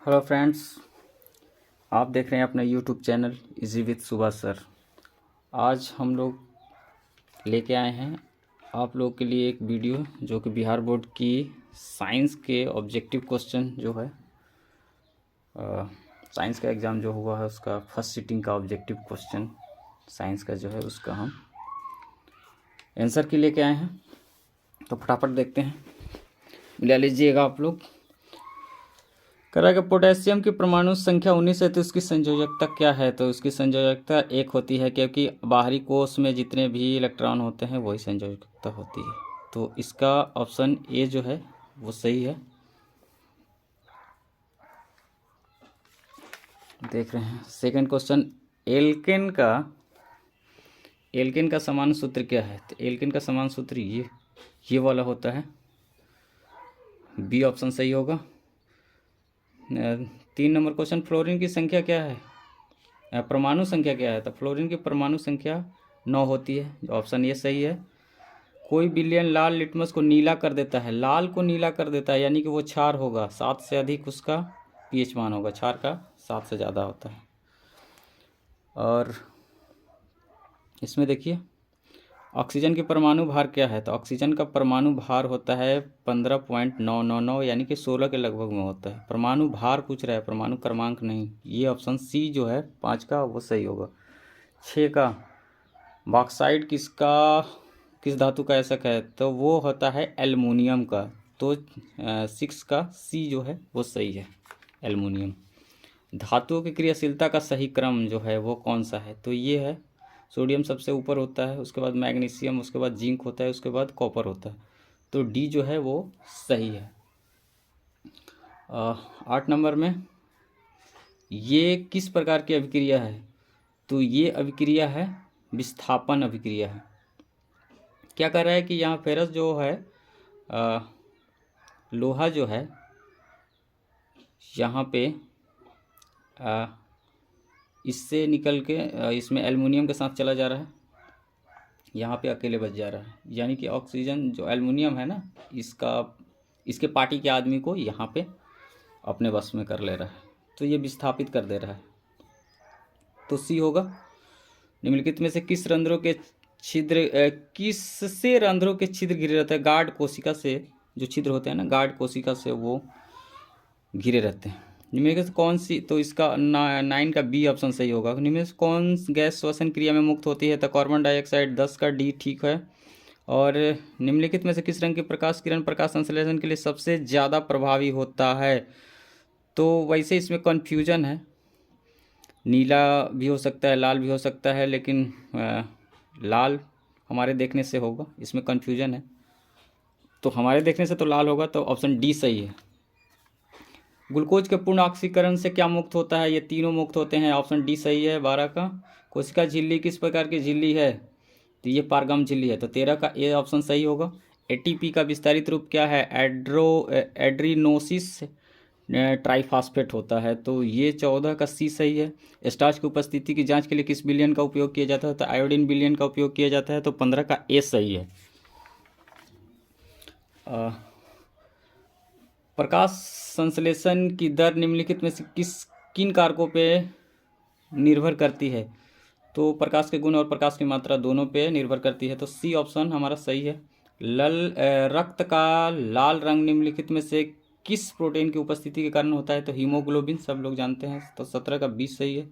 Hello friends, आप देख रहे हैं अपना YouTube channel easy with Subhash sir. आज हम लोग लेके आए हैं आप लोगों के लिए एक वीडियो जो कि बिहार बोर्ड की साइंस के ऑब्जेक्टिव क्वेश्चन जो है साइंस का एग्ज़ाम जो हुआ है उसका फर्स्ट सिटिंग का ऑब्जेक्टिव क्वेश्चन साइंस का जो है उसका हम आंसर की लेके आए हैं। तो फटाफट देखते हैं, मिला लीजिएगा आप लोग। करेगा पोटेशियम की परमाणु संख्या 19 है तो उसकी संयोजकता क्या है? तो उसकी संयोजकता 1 होती है, क्योंकि बाहरी कोश में जितने भी इलेक्ट्रॉन होते हैं वही संयोजकता होती है। तो इसका ऑप्शन ए जो है वो सही है। देख रहे हैं सेकंड क्वेश्चन, एल्केन का समान सूत्र क्या है? तो एल्केन का समान सूत्र ये वाला होता है। बी ऑप्शन सही होगा। 3 नंबर क्वेश्चन, फ्लोरीन की संख्या क्या है? परमाणु संख्या क्या है? तो फ्लोरीन की परमाणु संख्या 9 होती है, ऑप्शन ये सही है। कोई विलयन लाल लिटमस को नीला कर देता है, लाल को नीला कर देता है, यानी कि वो क्षार होगा, 7 से अधिक उसका पीएच मान होगा, क्षार का 7 से ज़्यादा होता है। और इसमें देखिए ऑक्सीजन की परमाणु भार क्या है? तो ऑक्सीजन का परमाणु भार होता है 15.999, यानी कि 16 के लगभग में होता है। परमाणु भार पूछ रहा है, परमाणु क्रमांक नहीं। ये ऑप्शन सी जो है 5 का वो सही होगा। 6 का, बॉक्साइट किस धातु का ऐसक है? तो वो होता है एल्युमिनियम का। तो 6 का सी जो है वो सही है, एल्युमिनियम। धातुओं की क्रियाशीलता का सही क्रम जो है वो कौन सा है? तो ये है, सोडियम सबसे ऊपर होता है, उसके बाद मैग्नीशियम, उसके बाद जिंक होता है, उसके बाद कॉपर होता है। तो डी जो है वो सही है। 8 नंबर में, ये किस प्रकार की अभिक्रिया है? तो ये अभिक्रिया है विस्थापन अभिक्रिया है। क्या कर रहा है कि यहाँ फेरस जो है लोहा जो है यहाँ पे इससे निकल के इसमें एल्युमिनियम के साथ चला जा रहा है, यहाँ पे अकेले बच जा रहा है, यानी कि ऑक्सीजन जो एल्युमिनियम है ना, इसके पार्टी के आदमी को यहाँ पे अपने वश में कर ले रहा है, तो ये विस्थापित कर दे रहा है। तो सी होगा। निम्नलिखित में से किससे रंध्रों के छिद्र घिरे रहते हैं? गार्ड कोशिका से जो छिद्र होते हैं ना, गार्ड कोशिका से वो घिरे रहते हैं। निम्नलिखित से कौन सी, तो इसका 9 का बी ऑप्शन सही होगा। निम्नलिखित कौन गैस श्वसन क्रिया में मुक्त होती है? तो कार्बन डाइऑक्साइड, 10 का डी ठीक है। और निम्नलिखित में से किस रंग की प्रकाश किरण प्रकाश संश्लेषण के लिए सबसे ज़्यादा प्रभावी होता है? तो वैसे इसमें कन्फ्यूजन है, नीला भी हो सकता है, लाल भी हो सकता है, लेकिन लाल हमारे देखने से होगा, इसमें कन्फ्यूजन है, तो हमारे देखने से तो लाल होगा, तो ऑप्शन डी सही है। ग्लूकोज के पूर्ण ऑक्सीकरण से क्या मुक्त होता है? ये तीनों मुक्त होते हैं, ऑप्शन डी सही है। 12 का, कोशिका झिल्ली किस प्रकार की झिल्ली है? तो ये पारगम झिल्ली है, तो 13 का ए ऑप्शन सही होगा। एटीपी का विस्तारित रूप क्या है? एड्रीनोसिस ट्राइफॉस्फेट होता है, तो ये 14 का सी सही है। स्टार्च की उपस्थिति की जांच के लिए किस विलयन का उपयोग किया जाता है? तो आयोडीन विलयन का उपयोग किया जाता है, तो 15 का ए सही है। प्रकाश संश्लेषण की दर निम्नलिखित में से किन कारकों पे निर्भर करती है? तो प्रकाश के गुण और प्रकाश की मात्रा दोनों पे निर्भर करती है, तो सी ऑप्शन हमारा सही है। रक्त का लाल रंग निम्नलिखित में से किस प्रोटीन की उपस्थिति के कारण होता है? तो हीमोग्लोबिन, सब लोग जानते हैं, तो 17 का 20 सही है।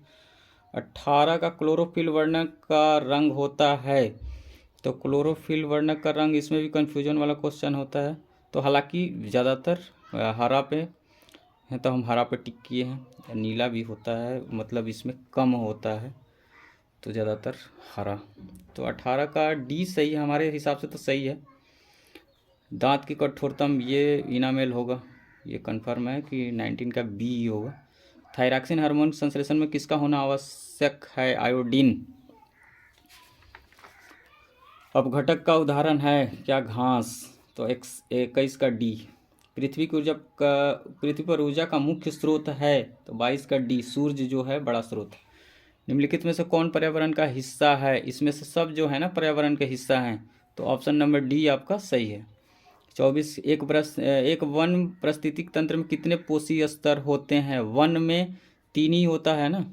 18 का, क्लोरोफिल वर्णक का रंग होता है, तो क्लोरोफिल वर्णक का रंग, इसमें भी कन्फ्यूजन वाला क्वेश्चन होता है, तो हालांकि ज़्यादातर हरा पे है, तो हम हरा पे टिक किए हैं। नीला भी होता है, मतलब इसमें कम होता है, तो ज़्यादातर हरा, तो 18 का डी सही है हमारे हिसाब से, तो सही है। दांत की कठोरतम, ये इनामेल होगा, ये कन्फर्म है कि 19 का बी ही होगा। थायरॉक्सिन हार्मोन संश्लेषण में किसका होना आवश्यक है? आयोडीन। अपघटक का उदाहरण है क्या? घास, तो 21 का डी। पृथ्वी पर ऊर्जा का मुख्य स्रोत है, तो 22 का डी। सूर्य जो है बड़ा स्रोत है। निम्नलिखित में से कौन पर्यावरण का हिस्सा है? इसमें से सब जो है ना पर्यावरण के हिस्सा हैं, तो ऑप्शन नंबर डी आपका सही है। 24 एक वन पारिस्थितिक तंत्र में कितने पोषी स्तर होते हैं? वन में 3 ही होता है ना,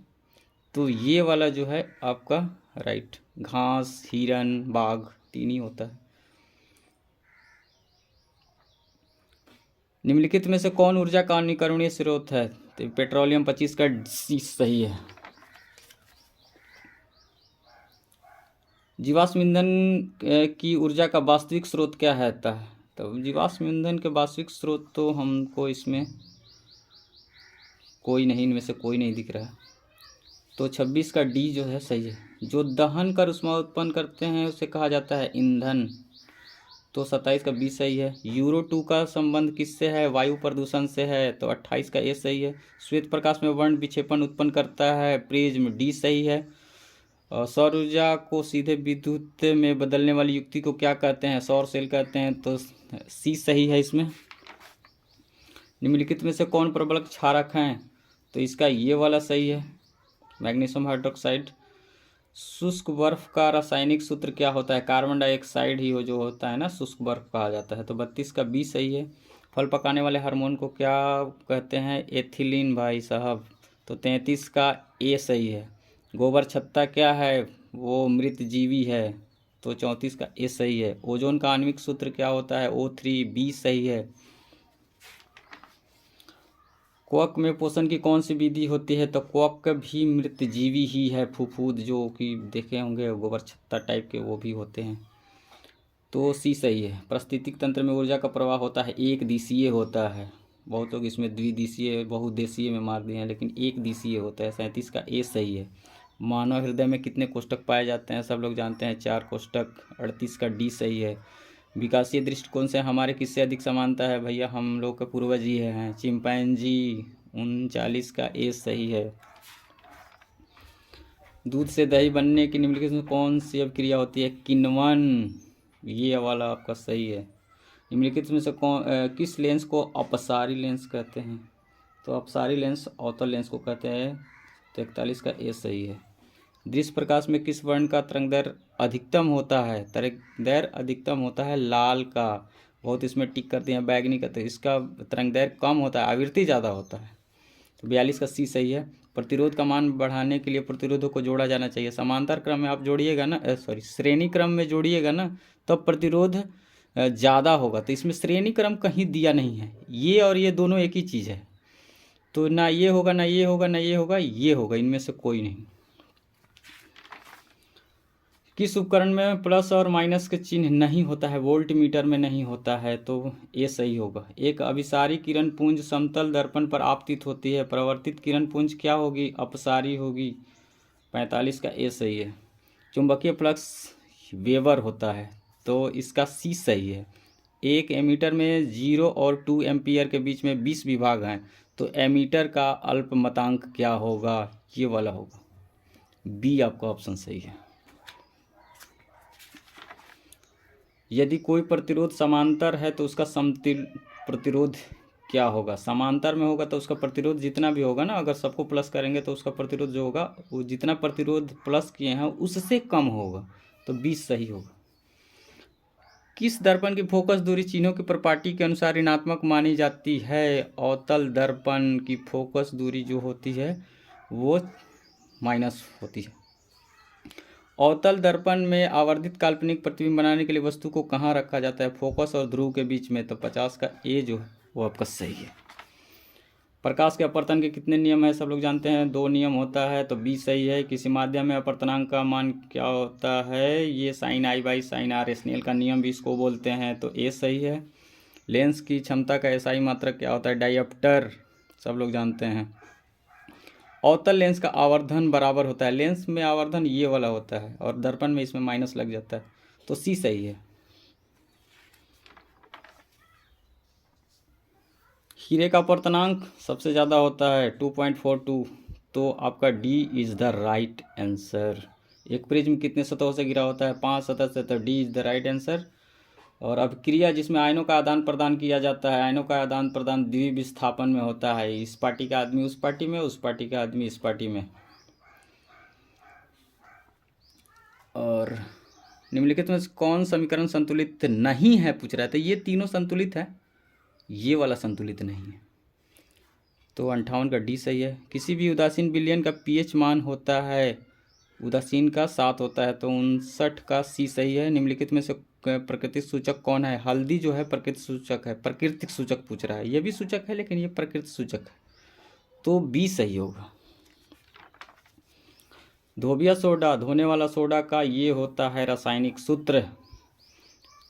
तो ये वाला जो है आपका राइट, घास, हिरन, बाघ 3 ही होता है। निम्नलिखित में से कौन ऊर्जा का नवीकरणीय स्रोत है? तो पेट्रोलियम 25 का सी सही है। जीवाश्म ईंधन की ऊर्जा का वास्तविक स्रोत क्या है? तो जीवाश्म ईंधन के वास्तविक स्रोत तो हमको इसमें कोई नहीं, इनमें से कोई नहीं दिख रहा है, तो 26 का डी जो है सही है। जो दहन कर ऊष्मा उत्पन्न करते हैं उसे कहा जाता है ईंधन, तो 27 का बी सही है। यूरो 2 का संबंध किससे है? वायु प्रदूषण से है, तो 28 का ए सही है। श्वेत प्रकाश में वर्ण विक्षेपण उत्पन्न करता है प्रिज्म, डी सही है। सौर ऊर्जा को सीधे विद्युत में बदलने वाली युक्ति को क्या कहते हैं? सौर सेल कहते हैं, तो सी सही है इसमें। निम्नलिखित में से कौन प्रबलक क्षारक हैं? तो इसका ये वाला सही है, मैग्नीशियम हाइड्रोक्साइड। शुष्क बर्फ का रासायनिक सूत्र क्या होता है? कार्बन डाइऑक्साइड ही हो जो होता है ना, शुष्क बर्फ कहा जाता है, तो 32 का बी सही है। फल पकाने वाले हार्मोन को क्या कहते हैं? एथिलीन भाई साहब, तो 33 का ए सही है। गोबर छत्ता क्या है? वो मृत जीवी है, तो 34 का ए सही है। ओजोन का आणविक सूत्र क्या होता है? O3, बी सही है। क्वक में पोषण की कौन सी विधि होती है? तो क्वक भी मृत जीवी ही है, फूफूद जो कि देखे होंगे गोबर छत्ता टाइप के, वो भी होते हैं, तो सी सही है। पारिस्थितिक तंत्र में ऊर्जा का प्रवाह होता है एक दिशीय होता है, बहुत लोग इसमें द्विदिशीय बहुउद्देशीय में मार दिए हैं, लेकिन एक दिशीय होता है, 37 का ए सही है। मानव हृदय में कितने कोष्ठक पाए जाते हैं? सब लोग जानते हैं 4 कोष्ठक, 38 का डी सही है। विकासीय दृष्टिकोण से हमारे किससे अधिक समानता है? भैया हम लोग के पूर्वज ही हैं, चिंपैंजी, 39 का ए सही है। दूध से दही बनने की निम्नलिखित में कौन सी अभिक्रिया होती है? किण्वन, ये वाला आपका सही है। निम्नलिखित में से किस लेंस को अपसारी लेंस कहते हैं? तो अपसारी लेंस अवतल लेंस को कहते हैं, तो 41 का ए सही है। दृश्य प्रकाश में किस वर्ण का तरंगदैर्घ्य अधिकतम होता है? तरंगदैर्घ्य अधिकतम होता है लाल का, बहुत इसमें टिक करते हैं, बैगनी करते हैं, इसका तरंगदैर्घ्य कम होता है, आवृत्ति ज़्यादा होता है, तो 42 का सी सही है। प्रतिरोध का मान बढ़ाने के लिए प्रतिरोधों को जोड़ा जाना चाहिए। समांतर क्रम में आप जोड़िएगा ना, श्रेणी क्रम में जोड़िएगा ना, तब प्रतिरोध ज़्यादा होगा, तो इसमें श्रेणी क्रम कहीं दिया नहीं है, ये और ये दोनों एक ही चीज़ है, तो ना ये होगा ना ये होगा ना ये होगा, ये होगा, इनमें से कोई नहीं। किस उपकरण में प्लस और माइनस के चिन्ह नहीं होता है? वोल्ट मीटर में नहीं होता है, तो ये सही होगा। एक अभिसारी किरण पुंज समतल दर्पण पर आपतित होती है, परावर्तित किरण पुंज क्या होगी? अपसारी होगी, 45 का ए सही है। चुंबकीय फ्लक्स वेबर होता है, तो इसका सी सही है। एक एमीटर में 0 और 2 एम्पियर के बीच में 20 विभाग हैं, तो एमीटर का अल्पमतांक क्या होगा? ये वाला होगा, बी आपका ऑप्शन सही है। यदि कोई प्रतिरोध समांतर है तो उसका समतुल्य प्रतिरोध क्या होगा? समांतर में होगा तो उसका प्रतिरोध जितना भी होगा ना, अगर सबको प्लस करेंगे तो उसका प्रतिरोध जो होगा वो जितना प्रतिरोध प्लस किए हैं उससे कम होगा, तो 20 सही होगा। किस दर्पण की फोकस दूरी चिन्हों की प्रॉपर्टी के अनुसार ऋणात्मक मानी जाती है? अवतल दर्पण की फोकस दूरी जो होती है वो माइनस होती है। अवतल दर्पण में आवर्धित काल्पनिक प्रतिबिंब बनाने के लिए वस्तु को कहाँ रखा जाता है? फोकस और ध्रुव के बीच में, तो 50 का ए जो है वो आपका सही है। प्रकाश के अपवर्तन के कितने नियम हैं? सब लोग जानते हैं 2 नियम होता है, तो बी सही है। किसी माध्यम में अपवर्तनांक का मान क्या होता है? ये sine i by sine r, Snell का नियम भी इसको बोलते हैं, तो ए सही है। लेंस की क्षमता का एसआई मात्रक क्या होता है? डायप्टर, सब लोग जानते हैं। अवतल लेंस का आवर्धन बराबर होता है, लेंस में आवर्धन ये वाला होता है और दर्पण में इसमें माइनस लग जाता है, तो सी सही है। हीरे का अपवर्तनांक सबसे ज़्यादा होता है 2.42, तो आपका D is the right answer. एक प्रिज्म कितने सतहों से घिरा होता है? 5 सतह से, तो D is the right answer. और अभिक्रिया जिसमें आयनों का आदान प्रदान किया जाता है, आयनों का आदान प्रदान द्विविस्थापन में होता है, इस पार्टी का आदमी उस पार्टी में, उस पार्टी का आदमी इस पार्टी में। और निम्नलिखित में से कौन समीकरण संतुलित नहीं है पूछ रहा है, तो ये तीनों संतुलित है, ये वाला संतुलित नहीं है। तो 58 का डी सही है। किसी भी उदासीन विलयन का पीएच मान होता है, उदासीन का 7 होता है, तो 59 का सी सही है। निम्नलिखित में से प्राकृतिक सूचक कौन है? हल्दी जो है प्राकृतिक सूचक है, प्राकृतिक सूचक पूछ रहा है, ये भी सूचक है लेकिन ये प्राकृतिक सूचक है, तो बी सही होगा। धोबिया सोडा, धोने वाला सोडा का ये होता है रासायनिक सूत्र,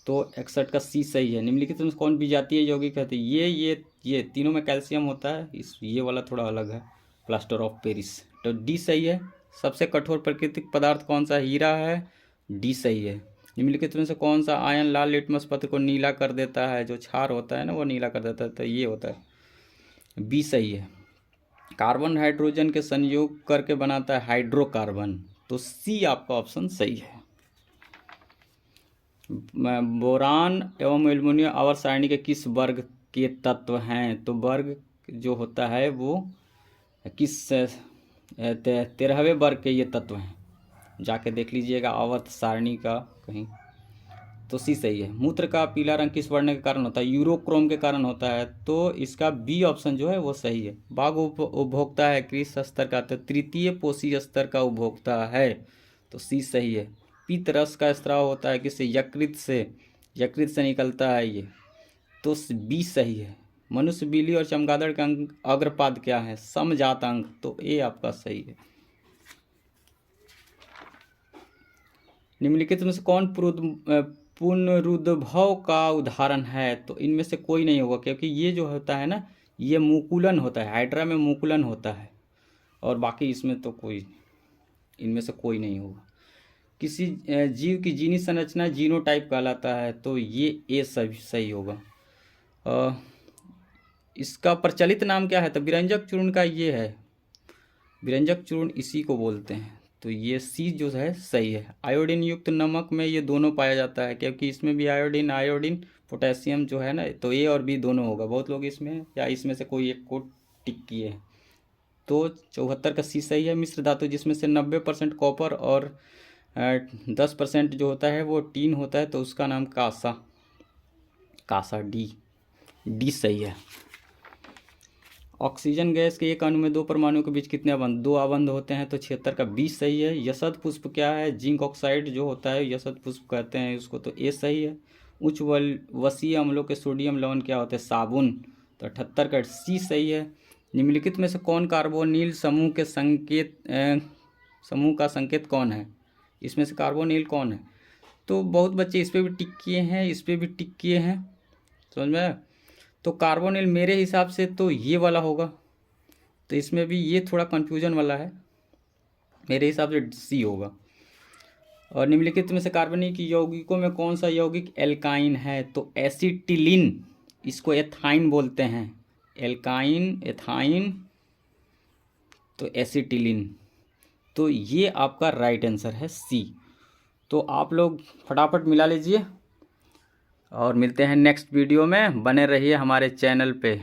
तो 61 का सी सही है। निम्नलिखित में कौन विजातीय यौगिक कहते हैं? ये तीनों में कैल्शियम होता है, ये वाला थोड़ा अलग है, प्लास्टर ऑफ पेरिस, तो डी सही है। सबसे कठोर प्राकृतिक पदार्थ कौन सा? हीरा है, डी सही है। निम्नलिखित में से कौन सा आयन लाल लिटमस पत्र को नीला कर देता है? जो क्षार होता है ना वो नीला कर देता है, तो ये होता है, बी सही है। कार्बन हाइड्रोजन के संयोग करके बनाता है हाइड्रोकार्बन, तो सी आपका ऑप्शन सही है। बोरान एवं एल्युमिनियम आवर्त सारणी के किस वर्ग के तत्व हैं? तो वर्ग जो होता है वो किस 13वें वर्ग के ये तत्व हैं, जाके देख लीजिएगा आवर्त सारणी का कहीं, तो सी सही है। मूत्र का पीला रंग किस वर्ण के कारण होता है? यूरोक्रोम के कारण होता है, तो इसका बी ऑप्शन जो है वो सही है। बाघ उपभोक्ता है किस स्तर का? तो तृतीय पोषी स्तर का उपभोक्ता है, तो सी सही है। पीत रस का स्त्राव होता है किससे? यकृत से निकलता है ये, तो बी सही है। मनुष्य, बिल्ली और चमगादड़ का अंग अग्रपाद क्या है? समजात अंग, तो ए आपका सही है। निम्नलिखित में से कौन पुनरुद्भव का उदाहरण है? तो इनमें से कोई नहीं होगा, क्योंकि ये जो होता है ना ये मुकुलन होता है, हाइड्रा में मुकुलन होता है, और बाकी इसमें तो कोई, इनमें से कोई नहीं होगा। किसी जीव की जीनी संरचना जीनोटाइप कहलाता है, तो ये ए सही होगा। इसका प्रचलित नाम क्या है? तो विरंजक चूर्ण का ये है, विरंजक चूर्ण इसी को बोलते हैं, तो ये सी जो है सही है। आयोडीन युक्त नमक में ये दोनों पाया जाता है, क्योंकि इसमें भी आयोडीन पोटेशियम जो है ना, तो ए और बी दोनों होगा। बहुत लोग इसमें या इसमें से कोई एक को टिक किए हैं, तो 74 का सी सही है। मिश्र धातु जिसमें से 90% कॉपर और 10% जो होता है वो टीन होता है, तो उसका नाम कासा डी सही है। ऑक्सीजन गैस के एक अणु में 2 परमाणुओं के बीच कितने आबंध? 2 आबंध होते हैं, तो 76 का बी सही है। यशद पुष्प क्या है? जिंक ऑक्साइड जो होता है यशद पुष्प कहते हैं उसको, तो ए सही है। उच्च वसीय अम्लों के सोडियम लवण क्या होते हैं? साबुन, तो 78 का सी सही है। निम्नलिखित में से कौन कार्बोनिल समूह का संकेत कौन है? इसमें से कार्बोनिल कौन है? तो बहुत बच्चे इस पर भी टिक किए हैं, इस पर भी टिक किए हैं, समझ में आया? तो कार्बोनिल मेरे हिसाब से तो ये वाला होगा, तो इसमें भी ये थोड़ा कन्फ्यूजन वाला है, मेरे हिसाब से सी होगा। और निम्नलिखित में से कार्बनिक यौगिकों में कौन सा यौगिक एल्काइन है? तो एसिटिलीन, इसको एथाइन बोलते हैं, एल्काइन एथाइन, तो एसिटिलीन, तो ये आपका राइट आंसर है सी। तो आप लोग फटाफट मिला लीजिए और मिलते हैं नेक्स्ट वीडियो में, बने रहिए हमारे चैनल पे।